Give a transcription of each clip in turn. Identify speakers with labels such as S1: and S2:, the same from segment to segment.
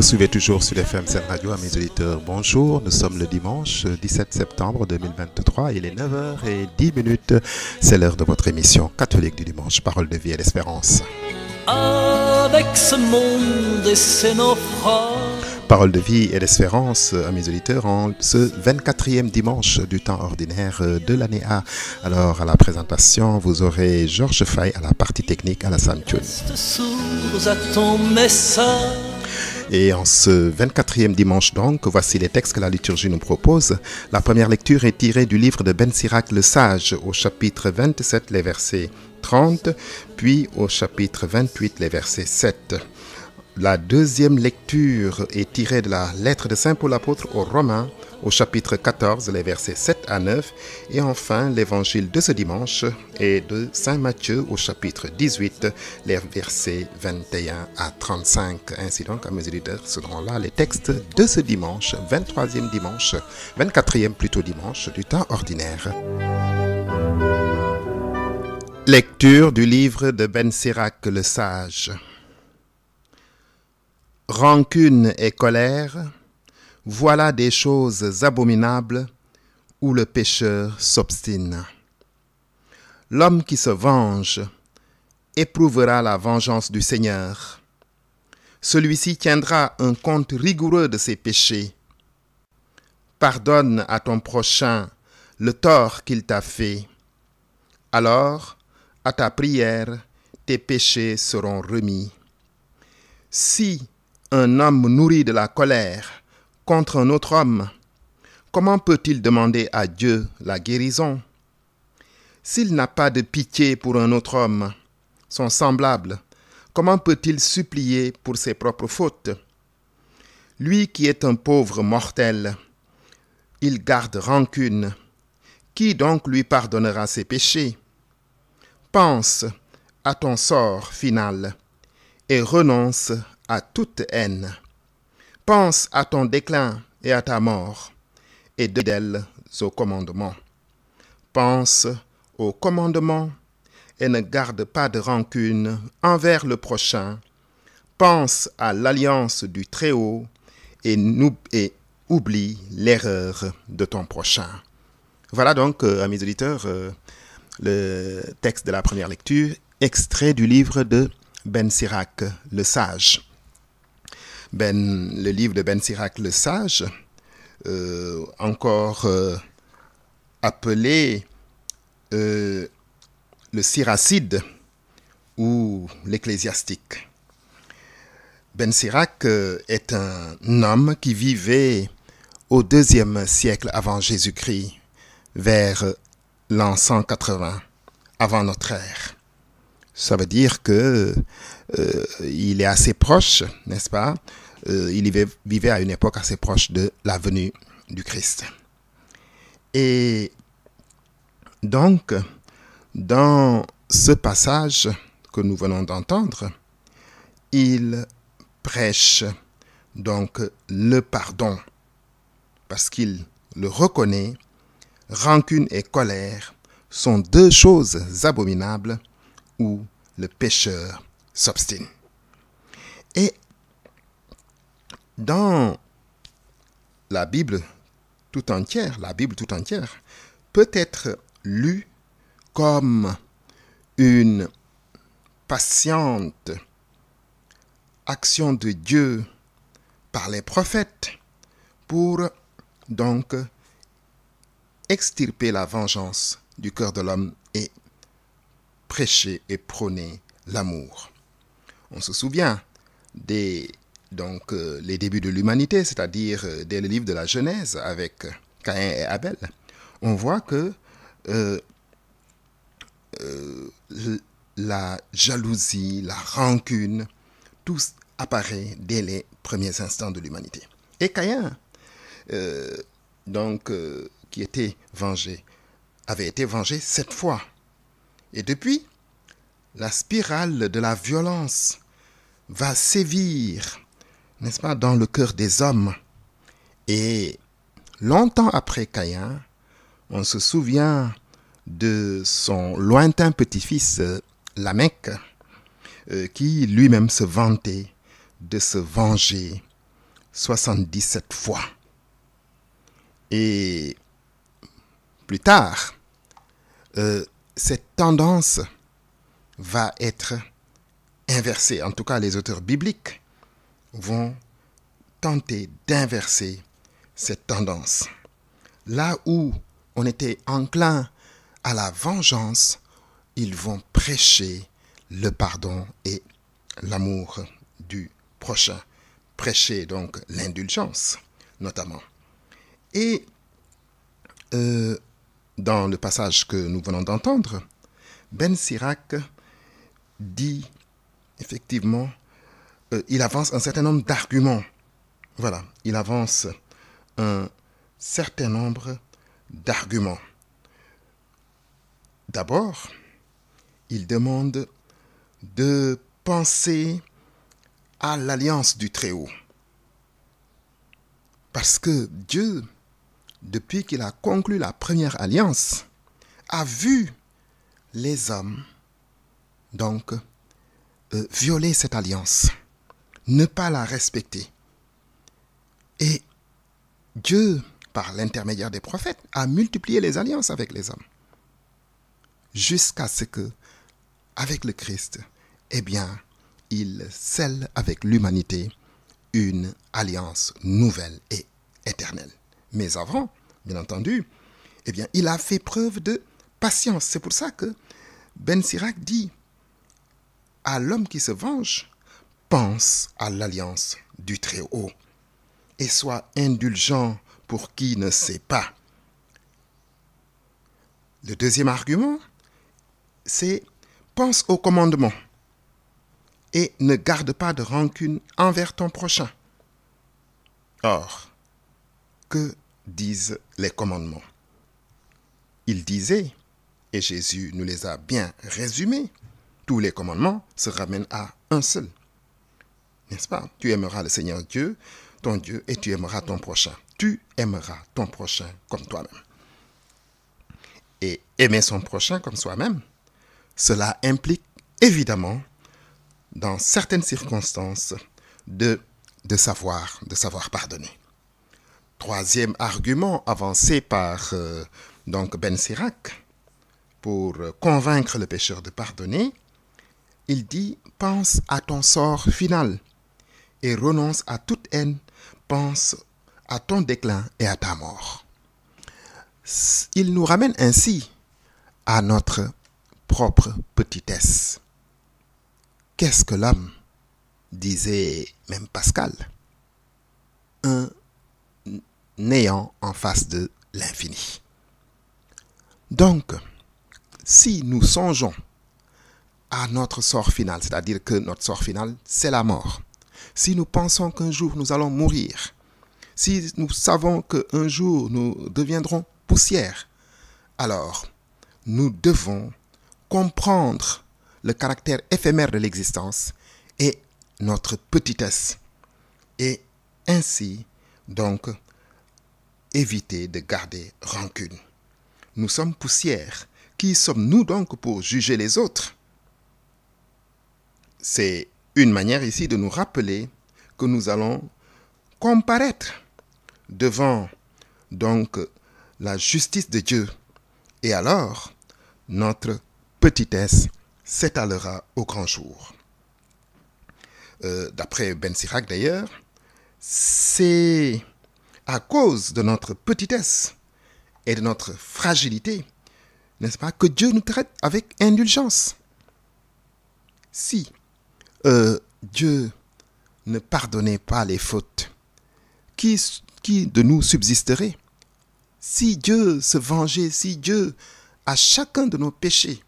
S1: Vous suivez toujours sur FM Sen Radio, à mes auditeurs. Bonjour, nous sommes le dimanche 17 septembre 2023, il est 9h10. C'est l'heure de votre émission catholique du dimanche, Parole de vie et d'espérance.
S2: Avec ce monde et ses naufrages.
S1: Parole de vie et d'espérance, à mes auditeurs, en ce 24e dimanche du temps ordinaire de l'année A. Alors, à la présentation, vous aurez Georges Fay à la partie technique, à la Santione. Et en ce 24e dimanche donc, voici les textes que la liturgie nous propose. La première lecture est tirée du livre de Ben Sirac le Sage, au chapitre 27, les versets 30, puis au chapitre 28, les versets 7. La deuxième lecture est tirée de la lettre de Saint Paul apôtre aux Romains, au chapitre 14, les versets 7 à 9. Et enfin, l'évangile de ce dimanche est de Saint Matthieu, au chapitre 18, les versets 21 à 35. Ainsi donc, à mes auditeurs, seront là les textes de ce dimanche, 23e dimanche, 24e plutôt dimanche du temps ordinaire. Lecture du livre de Ben Sirac le Sage. Rancune et colère, voilà des choses abominables où le pécheur s'obstine. L'homme qui se venge éprouvera la vengeance du Seigneur. Celui-ci tiendra un compte rigoureux de ses péchés. Pardonne à ton prochain le tort qu'il t'a fait. Alors, à ta prière, tes péchés seront remis. Si un homme nourri de la colère contre un autre homme, comment peut-il demander à Dieu la guérison? S'il n'a pas de pitié pour un autre homme, son semblable, comment peut-il supplier pour ses propres fautes? Lui qui est un pauvre mortel, il garde rancune. Qui donc lui pardonnera ses péchés? Pense à ton sort final et renonce à toute haine. Pense à ton déclin et à ta mort, et fidèle au commandement. Pense au commandement et ne garde pas de rancune envers le prochain. Pense à l'alliance du Très-Haut et oublie l'erreur de ton prochain. Voilà donc, amis auditeurs, le texte de la première lecture, extrait du livre de Ben Sirac le Sage. Le livre de Ben Sirac le Sage, encore appelé le Siracide ou l'Ecclésiastique. Ben Sirac est un homme qui vivait au IIe siècle avant Jésus-Christ, vers l'an 180 avant notre ère. Ça veut dire que il est assez proche, n'est-ce pas? Il vivait à une époque assez proche de la venue du Christ. Et donc, dans ce passage que nous venons d'entendre, il prêche donc le pardon, parce qu'il le reconnaît. Rancune et colère sont deux choses abominables où le pécheur s'obstine. Et dans la Bible tout entière peut être lue comme une patiente action de Dieu par les prophètes pour donc extirper la vengeance du cœur de l'homme et prêcher et prôner l'amour. On se souvient les débuts de l'humanité, c'est-à-dire dès le livre de la Genèse avec Caïn et Abel. On voit que la jalousie, la rancune, tout apparaît dès les premiers instants de l'humanité. Et Caïn, qui était vengé, avait été vengé 7 fois. Et depuis, la spirale de la violence va sévir, n'est-ce pas, dans le cœur des hommes. Et longtemps après Caïn, on se souvient de son lointain petit-fils Lamech, qui lui-même se vantait de se venger 77 fois. Et plus tard, cette tendance va être inversée. En tout cas, les auteurs bibliques vont tenter d'inverser cette tendance. Là où on était enclin à la vengeance, ils vont prêcher le pardon et l'amour du prochain. Prêcher donc l'indulgence, notamment. Et dans le passage que nous venons d'entendre, Ben Sirac dit effectivement, il avance un certain nombre d'arguments. Voilà, il avance un certain nombre d'arguments. D'abord, il demande de penser à l'alliance du Très-Haut. Parce que Dieu, depuis qu'il a conclu la première alliance, a vu les hommes donc violer cette alliance, ne pas la respecter. Et Dieu, par l'intermédiaire des prophètes, a multiplié les alliances avec les hommes. Jusqu'à ce que, avec le Christ, eh bien, il scelle avec l'humanité une alliance nouvelle et éternelle. Mais avant, bien entendu, eh bien, il a fait preuve de patience. C'est pour ça que Ben Sirac dit à l'homme qui se venge, pense à l'alliance du Très-Haut et sois indulgent pour qui ne sait pas. Le deuxième argument, c'est pense au commandement et ne garde pas de rancune envers ton prochain. Or, que disent les commandements? Il disait, et Jésus nous les a bien résumés, tous les commandements se ramènent à un seul. N'est-ce pas? Tu aimeras le Seigneur Dieu, ton Dieu, et tu aimeras ton prochain. Tu aimeras ton prochain comme toi-même. Et aimer son prochain comme soi-même, cela implique évidemment, dans certaines circonstances, de savoir pardonner. Troisième argument avancé par donc Ben Sirac pour convaincre le pécheur de pardonner, il dit « Pense à ton sort final et renonce à toute haine, pense à ton déclin et à ta mort. » Il nous ramène ainsi à notre propre petitesse. Qu'est-ce que l'homme? Disait même Pascal. Un néant en face de l'infini. Donc, si nous songeons à notre sort final, c'est-à-dire que notre sort final, c'est la mort. Si nous pensons qu'un jour nous allons mourir, si nous savons qu'un jour nous deviendrons poussière, alors nous devons comprendre le caractère éphémère de l'existence et notre petitesse, et ainsi donc éviter de garder rancune. Nous sommes poussière. Qui sommes-nous donc pour juger les autres? C'est une manière ici de nous rappeler que nous allons comparaître devant donc la justice de Dieu. Et alors, notre petitesse s'étalera au grand jour. D'après Ben Sirac d'ailleurs, c'est à cause de notre petitesse et de notre fragilité, n'est-ce pas, que Dieu nous traite avec indulgence. Si Dieu ne pardonnait pas les fautes, qui de nous subsisterait? Si Dieu se vengeait, si Dieu, à chacun de nos péchés,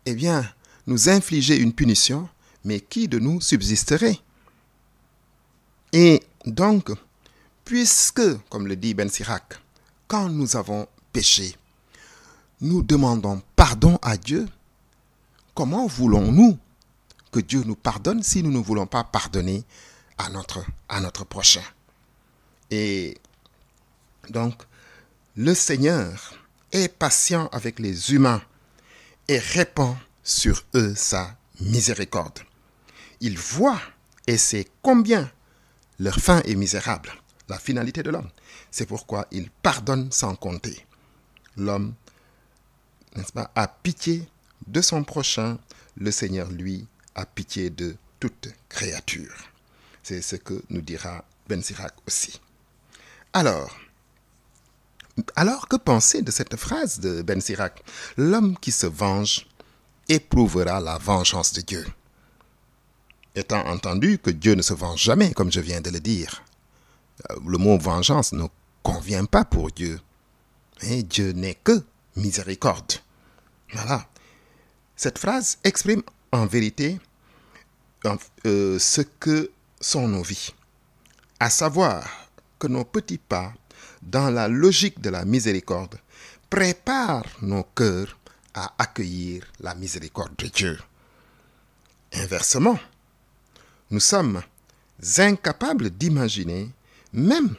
S1: eh bien, nous infligeait une punition, mais qui de nous subsisterait? Et donc, puisque, comme le dit Ben Sirac, quand nous avons péché, nous demandons pardon à Dieu, comment voulons-nous que Dieu nous pardonne si nous ne voulons pas pardonner à notre prochain? Et donc, le Seigneur est patient avec les humains et répand sur eux sa miséricorde. Il voit et sait combien leur fin est misérable. La finalité de l'homme. C'est pourquoi il pardonne sans compter. L'homme, n'est-ce pas, a pitié de son prochain. Le Seigneur, lui, a pitié de toute créature. C'est ce que nous dira Ben Sirac aussi. Alors, que penser de cette phrase de Ben Sirac? L'homme qui se venge éprouvera la vengeance de Dieu. Étant entendu que Dieu ne se venge jamais, comme je viens de le dire. Le mot vengeance ne convient pas pour Dieu. Et Dieu n'est que miséricorde. Voilà. Cette phrase exprime en vérité ce que sont nos vies. À savoir que nos petits pas, dans la logique de la miséricorde, préparent nos cœurs à accueillir la miséricorde de Dieu. Inversement, nous sommes incapables d'imaginer même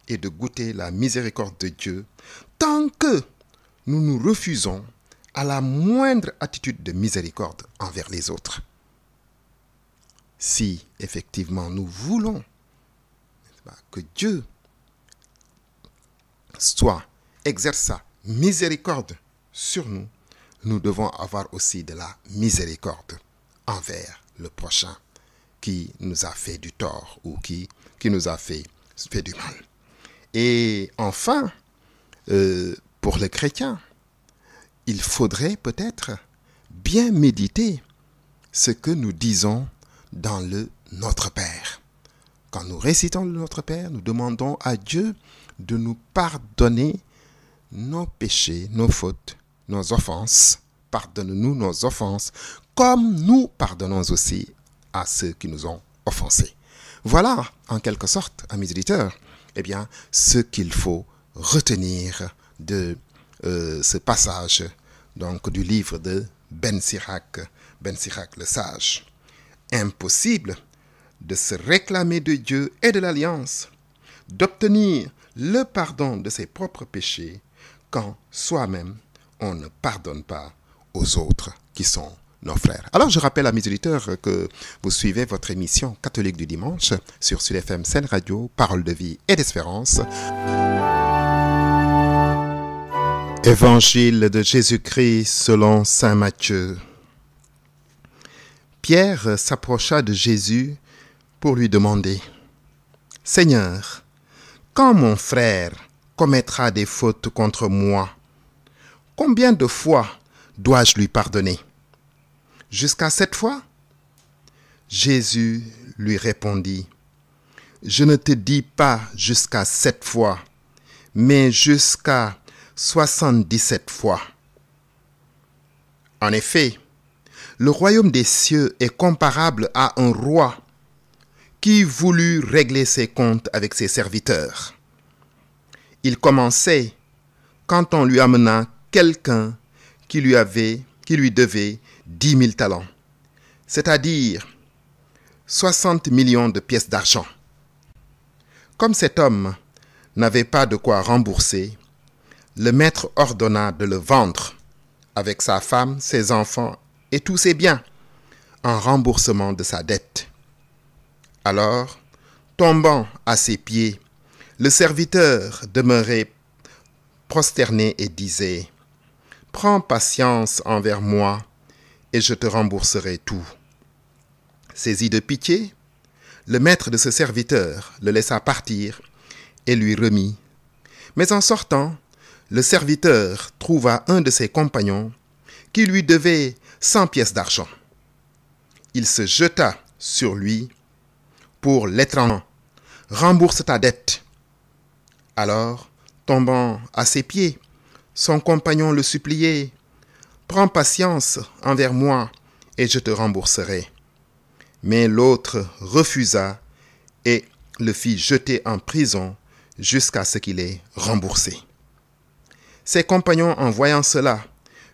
S1: et de goûter la miséricorde de Dieu tant que nous nous refusons à la moindre attitude de miséricorde envers les autres. Si effectivement nous voulons que Dieu exerce sa miséricorde sur nous, nous devons avoir aussi de la miséricorde envers le prochain qui nous a fait du tort ou qui nous a fait du mal. Et enfin, pour les chrétiens, il faudrait peut-être bien méditer ce que nous disons dans le Notre Père. Quand nous récitons le Notre Père, nous demandons à Dieu de nous pardonner nos péchés, nos fautes, nos offenses. Pardonne-nous nos offenses, comme nous pardonnons aussi à ceux qui nous ont offensés. Voilà, en quelque sorte, amis auditeurs, ce qu'il faut retenir de ce passage donc, du livre de Ben Sirac le sage. Impossible de se réclamer de Dieu et de l'Alliance, d'obtenir le pardon de ses propres péchés, quand soi-même on ne pardonne pas aux autres qui sont nos frères. Alors je rappelle à mes auditeurs que vous suivez votre émission catholique du dimanche sur Sud FM Sen Radio, Parole de vie et d'espérance. Évangile de Jésus-Christ selon saint Matthieu. Pierre s'approcha de Jésus pour lui demander : « Seigneur, quand mon frère commettra des fautes contre moi, combien de fois dois-je lui pardonner ? Jusqu'à 7 fois ? » Jésus lui répondit : « Je ne te dis pas jusqu'à 7 fois, mais jusqu'à 77 fois. » En effet, le royaume des cieux est comparable à un roi qui voulut régler ses comptes avec ses serviteurs. Il commençait quand on lui amena quelqu'un qui lui devait 10 000 talents, c'est-à-dire 60 millions de pièces d'argent. Comme cet homme n'avait pas de quoi rembourser, le maître ordonna de le vendre avec sa femme, ses enfants et tous ses biens en remboursement de sa dette. Alors, tombant à ses pieds, le serviteur demeurait prosterné et disait : « Prends patience envers moi et je te rembourserai tout. » Saisi de pitié, le maître de ce serviteur le laissa partir et lui remit. Mais en sortant, le serviteur trouva un de ses compagnons qui lui devait 100 pièces d'argent. Il se jeta sur lui pour l'étrangler. « Rembourse ta dette. » Alors, tombant à ses pieds, son compagnon le suppliait : « Prends patience envers moi et je te rembourserai. » Mais l'autre refusa et le fit jeter en prison jusqu'à ce qu'il ait remboursé. Ses compagnons, en voyant cela,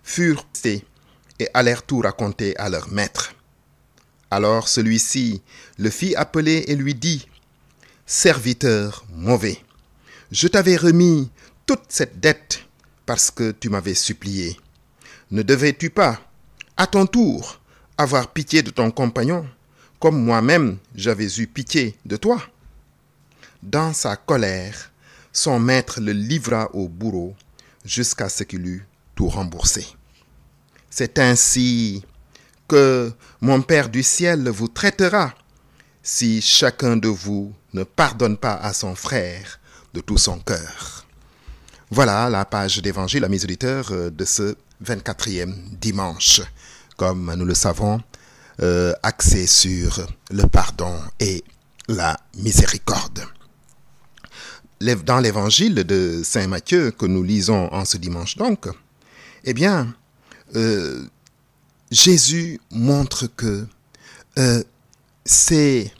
S1: furent tristes et allèrent tout raconter à leur maître. Alors celui-ci le fit appeler et lui dit : « Serviteur mauvais, je t'avais remis toute cette dette parce que tu m'avais supplié. Ne devais-tu pas, à ton tour, avoir pitié de ton compagnon, comme moi-même j'avais eu pitié de toi ? dans sa colère, son maître le livra au bourreau jusqu'à ce qu'il eût tout remboursé. C'est ainsi que mon Père du ciel vous traitera si chacun de vous ne pardonne pas à son frère de tout son cœur. Voilà la page d'évangile, amis auditeurs, de ce 24e dimanche. Comme nous le savons, axé sur le pardon et la miséricorde. Dans l'évangile de Saint Matthieu que nous lisons en ce dimanche donc, eh bien, Jésus montre que c'est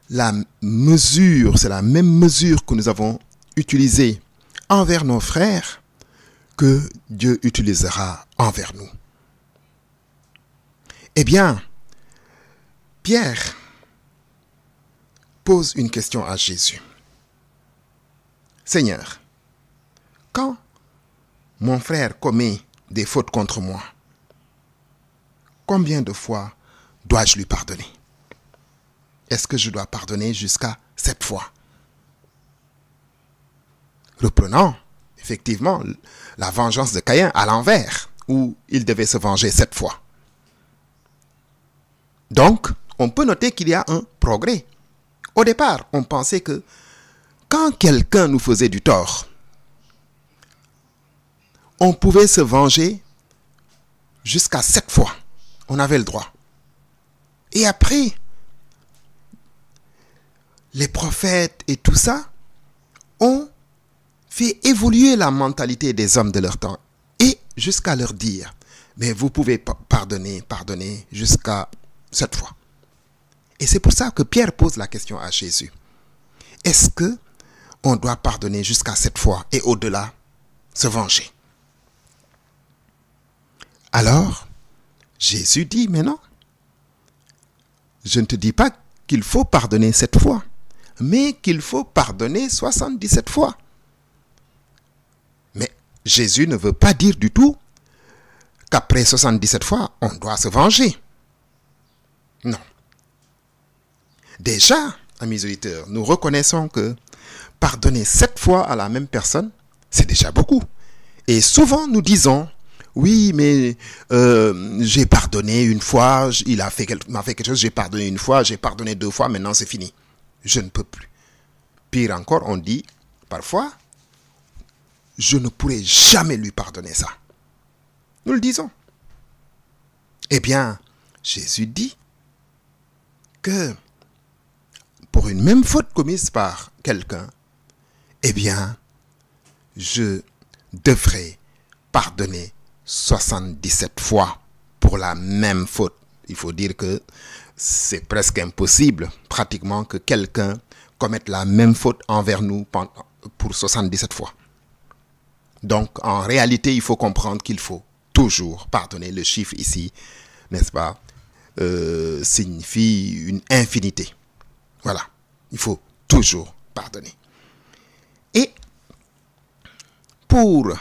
S1: la même mesure que nous avons utilisée envers nos frères que Dieu utilisera envers nous. Eh bien, Pierre pose une question à Jésus. Seigneur, quand mon frère commet des fautes contre moi, combien de fois dois-je lui pardonner? Est-ce que je dois pardonner jusqu'à 7 fois? Reprenons effectivement la vengeance de Caïn à l'envers, où il devait se venger 7 fois. Donc, on peut noter qu'il y a un progrès. Au départ, on pensait que quand quelqu'un nous faisait du tort, on pouvait se venger jusqu'à 7 fois. On avait le droit. Et après, les prophètes et tout ça ont fait évoluer la mentalité des hommes de leur temps. Et jusqu'à leur dire, mais vous pouvez pardonner jusqu'à 7 fois. Et c'est pour ça que Pierre pose la question à Jésus. Est-ce que on doit pardonner jusqu'à 7 fois et au-delà, se venger? Alors, Jésus dit, mais non. Je ne te dis pas qu'il faut pardonner 7 fois, mais qu'il faut pardonner 77 fois. Mais Jésus ne veut pas dire du tout qu'après 77 fois, on doit se venger. Non. Déjà, amis auditeurs, nous reconnaissons que pardonner 7 fois à la même personne, c'est déjà beaucoup. Et souvent, nous disons, oui, mais j'ai pardonné une fois, il m'a fait quelque chose, j'ai pardonné une fois, j'ai pardonné 2 fois, maintenant c'est fini. Je ne peux plus. Pire encore, on dit, parfois, je ne pourrai jamais lui pardonner ça. Nous le disons. Eh bien, Jésus dit que pour une même faute commise par quelqu'un, eh bien, je devrais pardonner 77 fois pour la même faute. Il faut dire que c'est presque impossible, pratiquement, que quelqu'un commette la même faute envers nous pour 77 fois. Donc, en réalité, il faut comprendre qu'il faut toujours pardonner. Le chiffre ici, n'est-ce pas, signifie une infinité. Voilà, il faut toujours pardonner. Et pour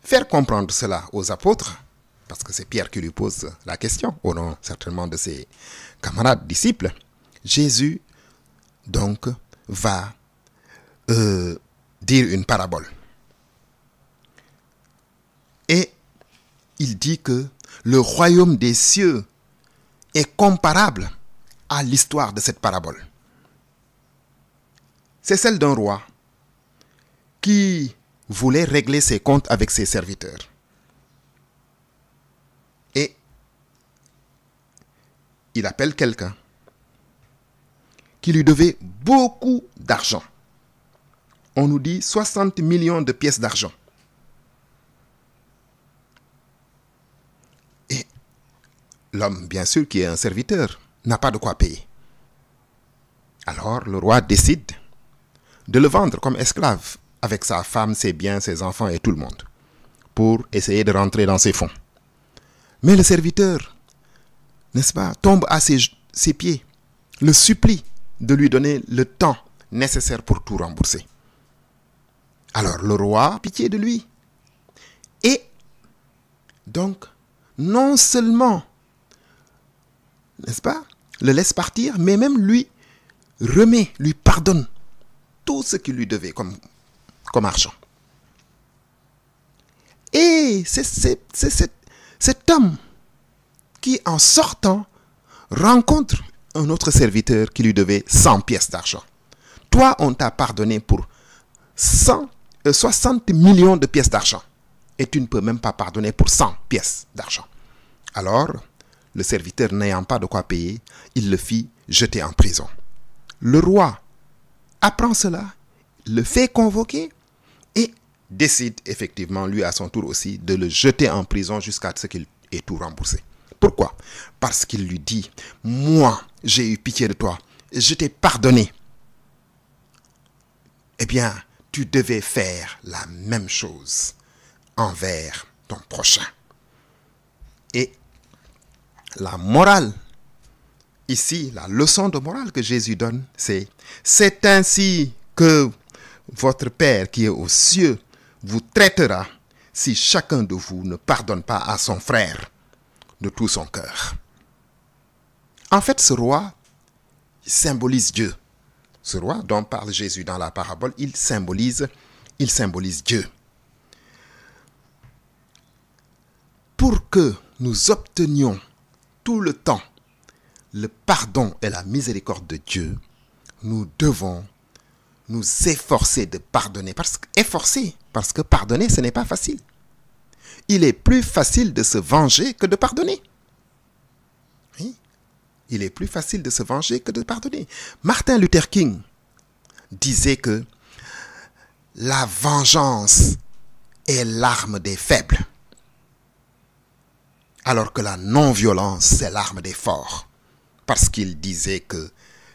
S1: faire comprendre cela aux apôtres, parce que c'est Pierre qui lui pose la question, au nom certainement de ses camarades, disciples, Jésus donc va dire une parabole. Et il dit que le royaume des cieux est comparable à l'histoire de cette parabole. C'est celle d'un roi qui voulait régler ses comptes avec ses serviteurs. Et il appelle quelqu'un qui lui devait beaucoup d'argent. On nous dit 60 millions de pièces d'argent. Et l'homme, bien sûr, qui est un serviteur, n'a pas de quoi payer. Alors le roi décide de le vendre comme esclave avec sa femme, ses biens, ses enfants et tout le monde pour essayer de rentrer dans ses fonds. Mais le serviteur, n'est-ce pas, tombe à ses pieds, le supplie de lui donner le temps nécessaire pour tout rembourser. Alors le roi a pitié de lui. Et donc, non seulement, n'est-ce pas, le laisse partir, mais même lui pardonne tout ce qu'il lui devait comme argent. Et c'est cet homme qui, en sortant, rencontre un autre serviteur qui lui devait 100 pièces d'argent. Toi, on t'a pardonné pour 60 millions de pièces d'argent. Et tu ne peux même pas pardonner pour 100 pièces d'argent. Alors, le serviteur n'ayant pas de quoi payer, il le fit jeter en prison. Le roi apprend cela, le fait convoquer et décide effectivement, lui à son tour aussi, de le jeter en prison jusqu'à ce qu'il ait tout remboursé. Pourquoi? Parce qu'il lui dit, moi, j'ai eu pitié de toi, je t'ai pardonné. Eh bien, tu devais faire la même chose envers ton prochain. Et la morale, ici, la leçon de morale que Jésus donne, c'est ainsi que votre Père qui est aux cieux vous traitera si chacun de vous ne pardonne pas à son frère de tout son cœur. En fait, ce roi symbolise Dieu. Ce roi dont parle Jésus dans la parabole, il symbolise Dieu. Pour que nous obtenions tout le temps le pardon et la miséricorde de Dieu, nous devons nous efforcer de pardonner. Parce que pardonner, ce n'est pas facile. Il est plus facile de se venger que de pardonner. Oui, il est plus facile de se venger que de pardonner. Martin Luther King disait que la vengeance est l'arme des faibles, alors que la non-violence, c'est l'arme des forts. Parce qu'il disait que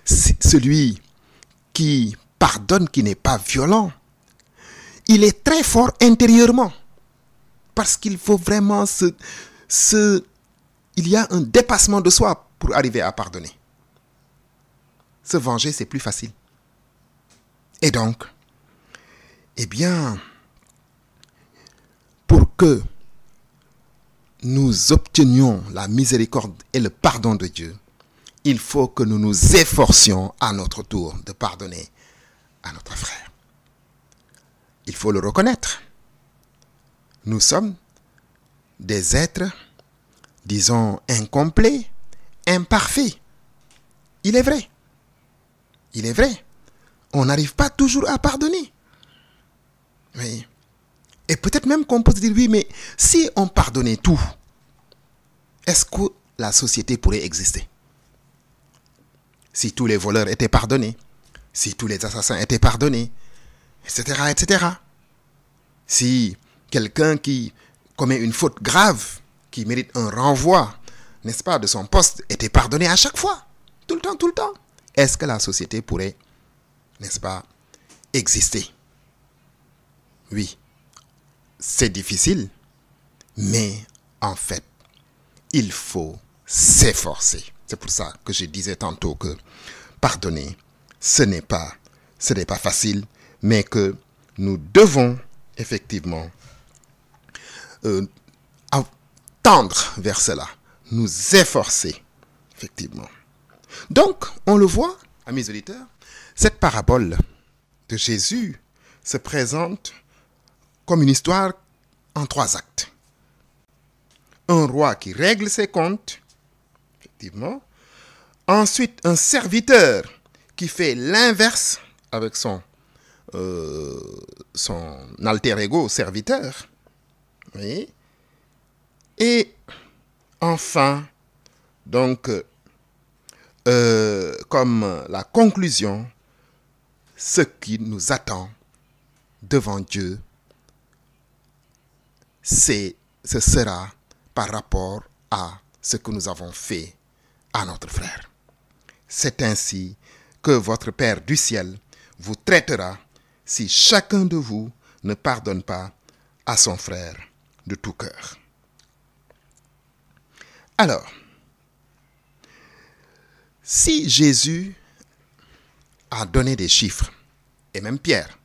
S1: celui qui pardonne, qui n'est pas violent, il est très fort intérieurement. Parce qu'il faut vraiment il y a un dépassement de soi pour arriver à pardonner. Se venger, c'est plus facile. Et donc, eh bien, pour que nous obtenions la miséricorde et le pardon de Dieu, il faut que nous nous efforcions à notre tour de pardonner à notre frère. Il faut le reconnaître. Nous sommes des êtres, disons, incomplets, imparfaits. Il est vrai. Il est vrai. On n'arrive pas toujours à pardonner. Oui. Et peut-être même qu'on peut se dire, oui, mais si on pardonnait tout, est-ce que la société pourrait exister? Si tous les voleurs étaient pardonnés, si tous les assassins étaient pardonnés, etc., etc. Si quelqu'un qui commet une faute grave, qui mérite un renvoi, n'est-ce pas, de son poste, était pardonné à chaque fois, tout le temps, est-ce que la société pourrait, n'est-ce pas, exister? Oui, c'est difficile, mais en fait, il faut s'efforcer. C'est pour ça que je disais tantôt que pardonner, ce n'est pas facile, mais que nous devons effectivement tendre vers cela, nous efforcer, effectivement. Donc, on le voit, amis auditeurs, cette parabole de Jésus se présente comme une histoire en 3 actes. Un roi qui règle ses comptes, effectivement. Ensuite, un serviteur qui fait l'inverse avec son alter ego serviteur. Oui. Et enfin, donc, comme la conclusion, ce qui nous attend devant Dieu, ce sera par rapport à ce que nous avons fait à notre frère. C'est ainsi que votre Père du ciel vous traitera si chacun de vous ne pardonne pas à son frère de tout cœur. Alors, si Jésus a donné des chiffres, et même Pierre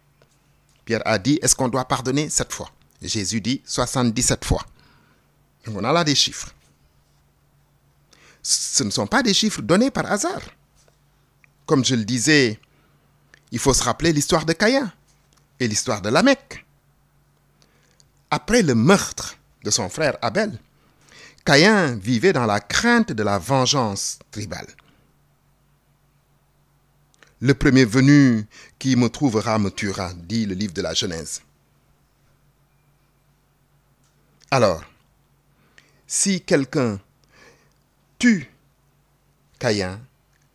S1: a dit, est-ce qu'on doit pardonner 7 fois? Jésus dit 77 fois. Donc on a là des chiffres. Ce ne sont pas des chiffres donnés par hasard. Comme je le disais, il faut se rappeler l'histoire de Caïn et l'histoire de Lamech. Après le meurtre de son frère Abel, Caïn vivait dans la crainte de la vengeance tribale. Le premier venu qui me trouvera me tuera, dit le livre de la Genèse. Alors, si quelqu'un tue Caïn,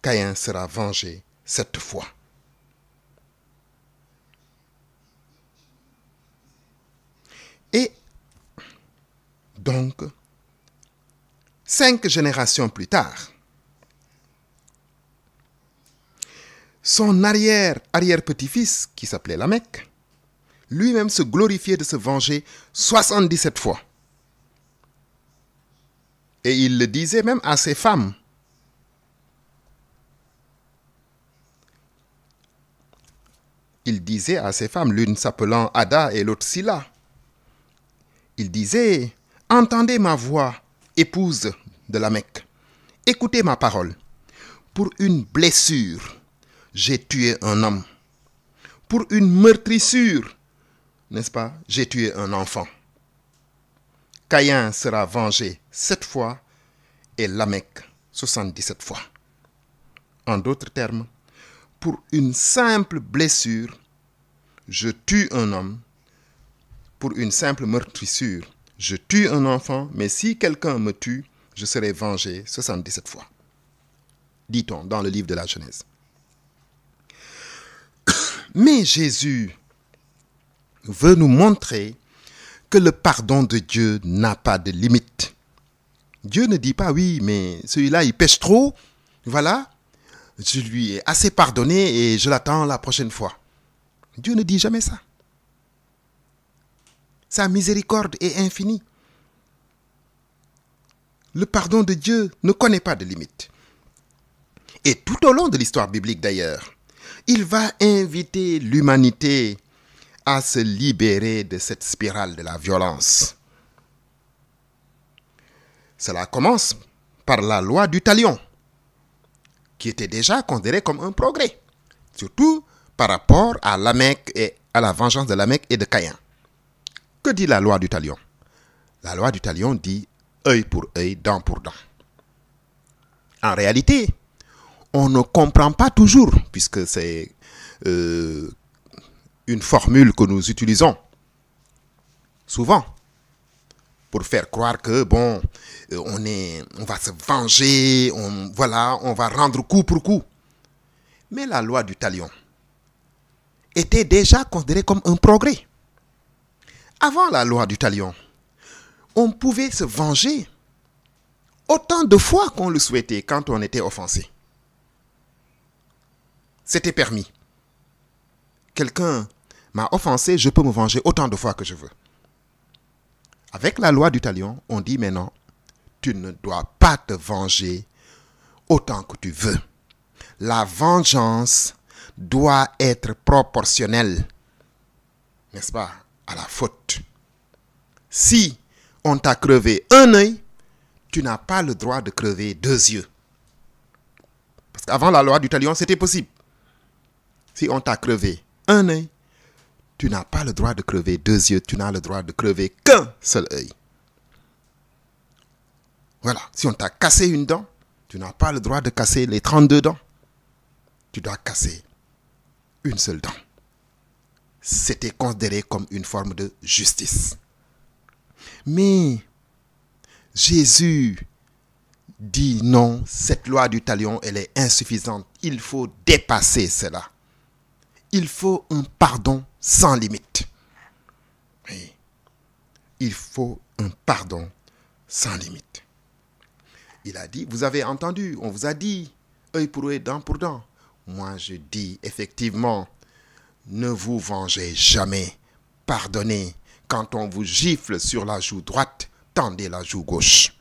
S1: Caïn sera vengé 7 fois. Et donc, 5 générations plus tard, son arrière-petit-fils, qui s'appelait Lamech, lui-même se glorifiait de se venger 77 fois. Et il le disait même à ses femmes. Il disait à ses femmes, l'une s'appelant Ada et l'autre Silla. Il disait, « Entendez ma voix, épouse de Lamech. Écoutez ma parole. Pour une blessure, j'ai tué un homme. Pour une meurtrissure, n'est-ce pas, j'ai tué un enfant. Caïn sera vengé 7 fois et Lamech 77 fois. En d'autres termes, pour une simple blessure, je tue un homme. Pour une simple meurtrissure, je tue un enfant, mais si quelqu'un me tue, je serai vengé 77 fois. Dit-on dans le livre de la Genèse. Mais Jésus veut nous montrer que le pardon de Dieu n'a pas de limite. Dieu ne dit pas, oui, mais celui-là, il pêche trop, voilà, je lui ai assez pardonné et je l'attends la prochaine fois. Dieu ne dit jamais ça. Sa miséricorde est infinie. Le pardon de Dieu ne connaît pas de limite. Et tout au long de l'histoire biblique d'ailleurs, il va inviter l'humanité à se libérer de cette spirale de la violence. Cela commence par la loi du talion, qui était déjà considérée comme un progrès, surtout par rapport à Lamech et à la vengeance de Lamech et de Caïn. Que dit la loi du talion? La loi du talion dit œil pour œil, dent pour dent. En réalité, on ne comprend pas toujours, puisque c'est une formule que nous utilisons souvent pour faire croire que, bon, on va se venger, on va rendre coup pour coup. Mais la loi du talion était déjà considérée comme un progrès. Avant la loi du talion, on pouvait se venger autant de fois qu'on le souhaitait quand on était offensé. C'était permis. Quelqu'un m'a offensé, je peux me venger autant de fois que je veux. Avec la loi du talion, on dit mais non, tu ne dois pas te venger autant que tu veux. La vengeance doit être proportionnelle, n'est-ce pas, à la faute. Si on t'a crevé un œil, tu n'as pas le droit de crever 2 yeux. Parce qu'avant la loi du talion, c'était possible. Si on t'a crevé un œil, tu n'as pas le droit de crever 2 yeux, tu n'as le droit de crever qu'un seul œil. Voilà, si on t'a cassé une dent, tu n'as pas le droit de casser les 32 dents. Tu dois casser une seule dent. C'était considéré comme une forme de justice. Mais Jésus dit non, cette loi du talion, elle est insuffisante. Il faut dépasser cela. Il faut un pardon sans limite. Oui. Il faut un pardon sans limite. Il a dit, vous avez entendu, on vous a dit, œil pour œil, dent pour dent. Moi, je dis effectivement, ne vous vengez jamais. Pardonnez. Quand on vous gifle sur la joue droite, tendez la joue gauche.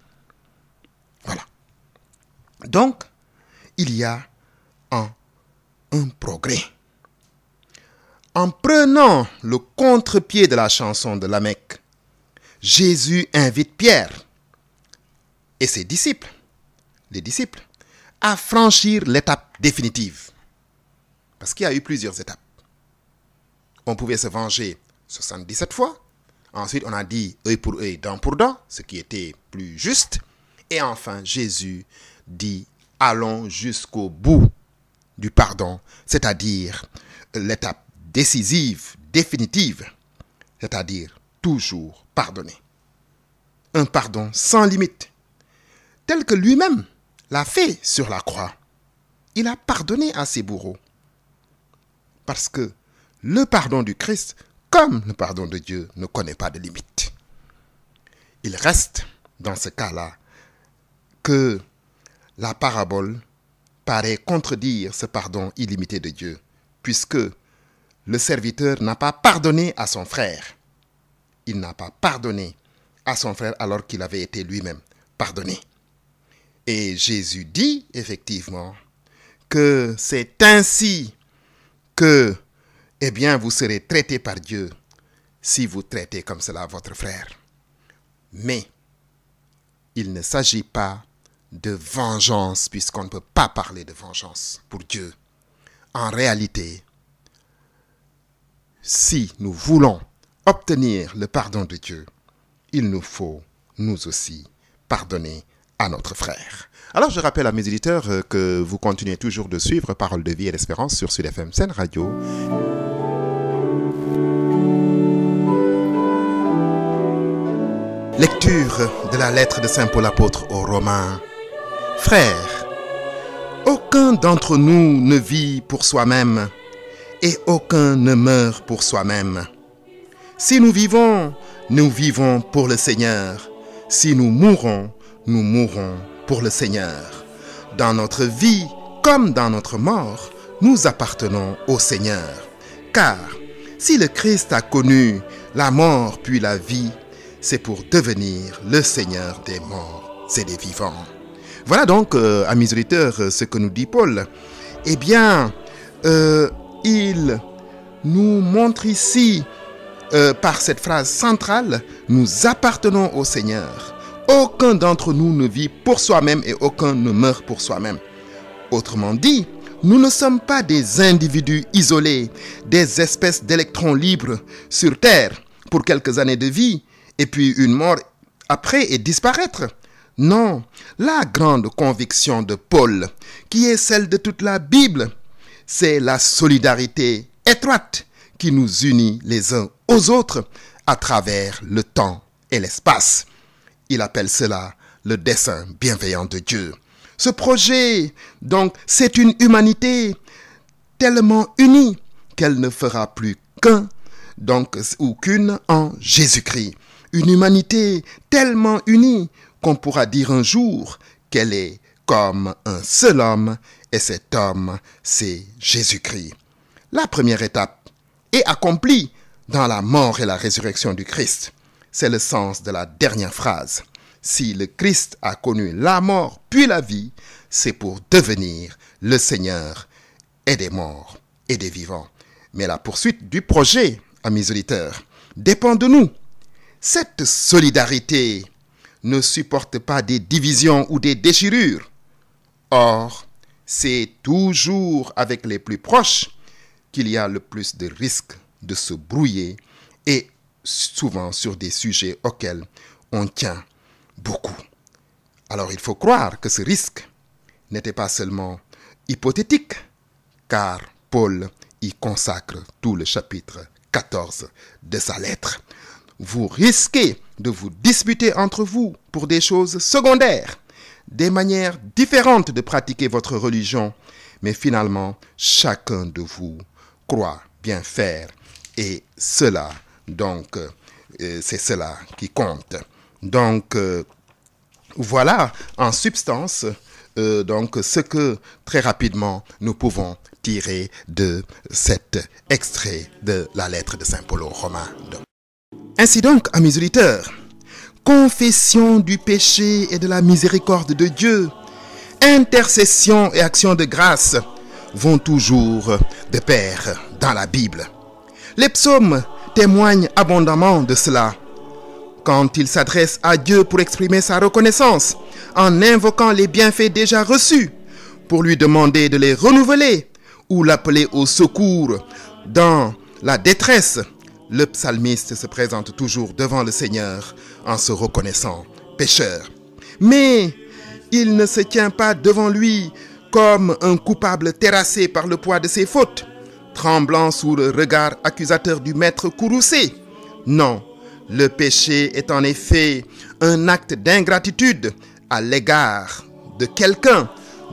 S1: Voilà. Donc, il y a un progrès. En prenant le contre-pied de la chanson de Lamech, Jésus invite Pierre et ses disciples, les disciples, à franchir l'étape définitive. Parce qu'il y a eu plusieurs étapes. On pouvait se venger 77 fois. Ensuite, on a dit œil pour œil, dent pour dent, ce qui était plus juste. Et enfin, Jésus dit, allons jusqu'au bout du pardon, c'est-à-dire l'étape décisive, définitive, c'est-à-dire toujours pardonner. Un pardon sans limite, tel que lui-même l'a fait sur la croix. Il a pardonné à ses bourreaux. Parce que le pardon du Christ, comme le pardon de Dieu, ne connaît pas de limite. Il reste, dans ce cas-là, que la parabole paraît contredire ce pardon illimité de Dieu, puisque le serviteur n'a pas pardonné à son frère. Il n'a pas pardonné à son frère alors qu'il avait été lui-même pardonné. Et Jésus dit effectivement que c'est ainsi que, vous serez traités par Dieu si vous traitez comme cela votre frère. Mais il ne s'agit pas de vengeance, puisqu'on ne peut pas parler de vengeance pour Dieu. En réalité, si nous voulons obtenir le pardon de Dieu, il nous faut, nous aussi, pardonner à notre frère. Alors, je rappelle à mes éditeurs que vous continuez toujours de suivre Parole de vie et d'espérance sur Sud FM Sen Radio. Lecture de la lettre de Saint Paul apôtre aux Romains. Frères, aucun d'entre nous ne vit pour soi-même et aucun ne meurt pour soi-même. Si nous vivons pour le Seigneur. Si nous mourons pour le Seigneur. Dans notre vie comme dans notre mort, nous appartenons au Seigneur. Car si le Christ a connu la mort puis la vie, c'est pour devenir le Seigneur des morts et des vivants. Voilà donc, amis auditeurs, ce que nous dit Paul. Il nous montre ici, par cette phrase centrale, nous appartenons au Seigneur. Aucun d'entre nous ne vit pour soi-même et aucun ne meurt pour soi-même. Autrement dit, nous ne sommes pas des individus isolés, des espèces d'électrons libres sur Terre pour quelques années de vie et puis une mort après et disparaître. Non, la grande conviction de Paul, qui est celle de toute la Bible, c'est la solidarité étroite qui nous unit les uns aux autres à travers le temps et l'espace. Il appelle cela le dessein bienveillant de Dieu. Ce projet, donc, c'est une humanité tellement unie qu'elle ne fera plus qu'un, ou qu'une en Jésus-Christ. Une humanité tellement unie qu'on pourra dire un jour qu'elle est comme un seul homme, et cet homme, c'est Jésus-Christ. La première étape est accomplie dans la mort et la résurrection du Christ. C'est le sens de la dernière phrase. Si le Christ a connu la mort puis la vie, c'est pour devenir le Seigneur et des morts et des vivants. Mais la poursuite du projet, amis auditeurs, dépend de nous. Cette solidarité ne supporte pas des divisions ou des déchirures. Or, c'est toujours avec les plus proches qu'il y a le plus de risques de se brouiller et souvent sur des sujets auxquels on tient beaucoup. Alors il faut croire que ce risque n'était pas seulement hypothétique, car Paul y consacre tout le chapitre 14 de sa lettre. Vous risquez de vous disputer entre vous pour des choses secondaires, des manières différentes de pratiquer votre religion, mais finalement, chacun de vous croit bien faire, et cela, donc, c'est cela qui compte. Donc, voilà en substance ce que très rapidement nous pouvons tirer de cet extrait de la lettre de Saint Paul aux Romains. Ainsi donc, amis auditeurs, confession du péché et de la miséricorde de Dieu, intercession et action de grâce vont toujours de pair dans la Bible. Les psaumes témoignent abondamment de cela. Quand il s'adresse à Dieu pour exprimer sa reconnaissance, en invoquant les bienfaits déjà reçus, pour lui demander de les renouveler, ou l'appeler au secours dans la détresse, le psalmiste se présente toujours devant le Seigneur en se reconnaissant pécheur. Mais il ne se tient pas devant lui comme un coupable terrassé par le poids de ses fautes, tremblant sous le regard accusateur du maître courroucé. Non, le péché est en effet un acte d'ingratitude à l'égard de quelqu'un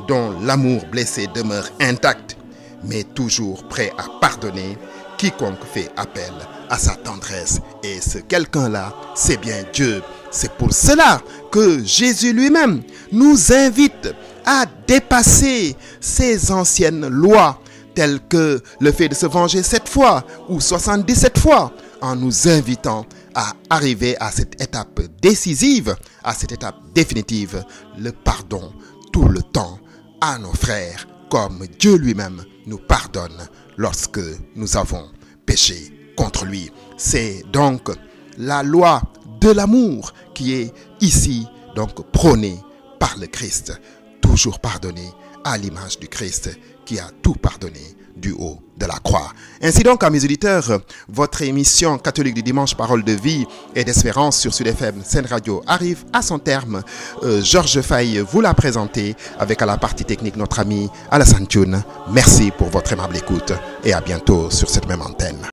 S1: dont l'amour blessé demeure intact, mais toujours prêt à pardonner quiconque fait appel à sa tendresse. Et ce quelqu'un-là, c'est bien Dieu. C'est pour cela que Jésus lui-même nous invite à dépasser ces anciennes lois, telles que le fait de se venger 7 fois ou 77 fois, en nous invitant à arriver à cette étape décisive, à cette étape définitive, le pardon tout le temps à nos frères, comme Dieu lui-même nous pardonne lorsque nous avons péché contre lui. C'est donc la loi de l'amour qui est ici donc prônée par le Christ. Toujours pardonner à l'image du Christ qui a tout pardonné du haut de la croix. Ainsi donc, amis auditeurs, votre émission catholique du dimanche Parole de vie et d'espérance sur Sud FM Sen Radio arrive à son terme. Georges Faye vous l'a présenté avec à la partie technique notre ami Alassane Thioune. Merci pour votre aimable écoute et à bientôt sur cette même antenne.